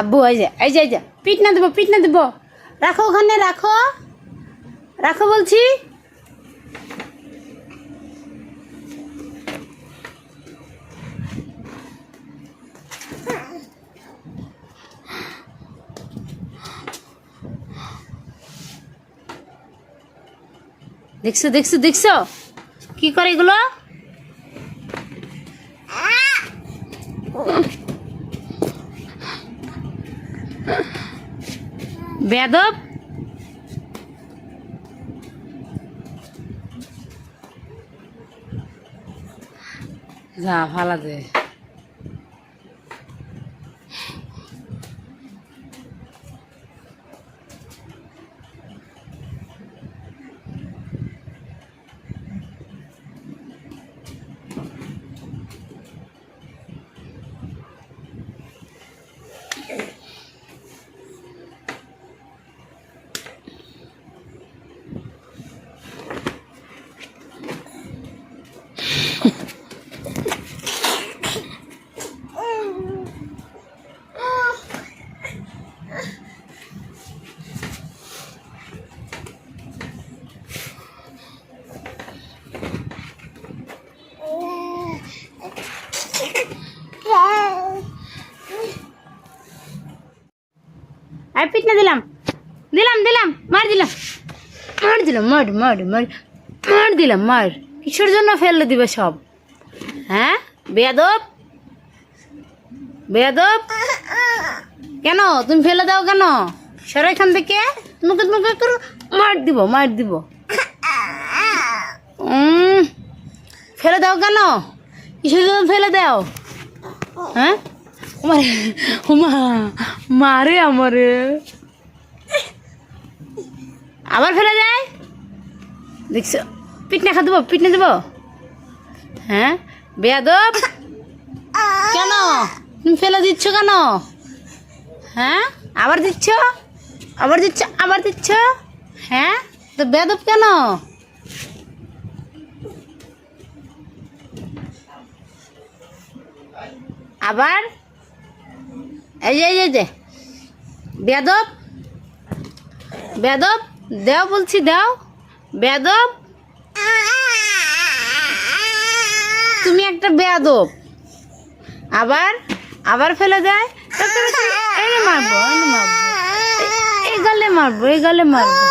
আব্বু এই যে পিট না দেবো রাখো ওখানে রাখো বলছি। দেখছো কি করে এগুলো? বেয়াদব। যা ফালা দে। পিট না দিলাম মার দিলাম কিসের জন্য ফেললে দিবে সব? হ্যাঁ বেয়াদব কেন তুমি ফেলে দাও কেন? সরো এখান থেকে। তোমাকে মার দিব ফেলে দাও কেন? কিসের জন্য ফেলে দাও? হ্যাঁ মারে আমারে আবার ফেলে দেয়। দেখছো পিট না দেবো। হ্যাঁ বেয়াদব কেন তুমি ফেলে দিচ্ছ কেন? হ্যাঁ আবার দিচ্ছ। হ্যাঁ তো বেয়াদব কেন? আবার এই যে বেয়াদব দেও বলছি দাও। বেয়াদব তুমি একটা বেয়াদব। আবার ফেলে দেয়। মারবো এই গালে মারবো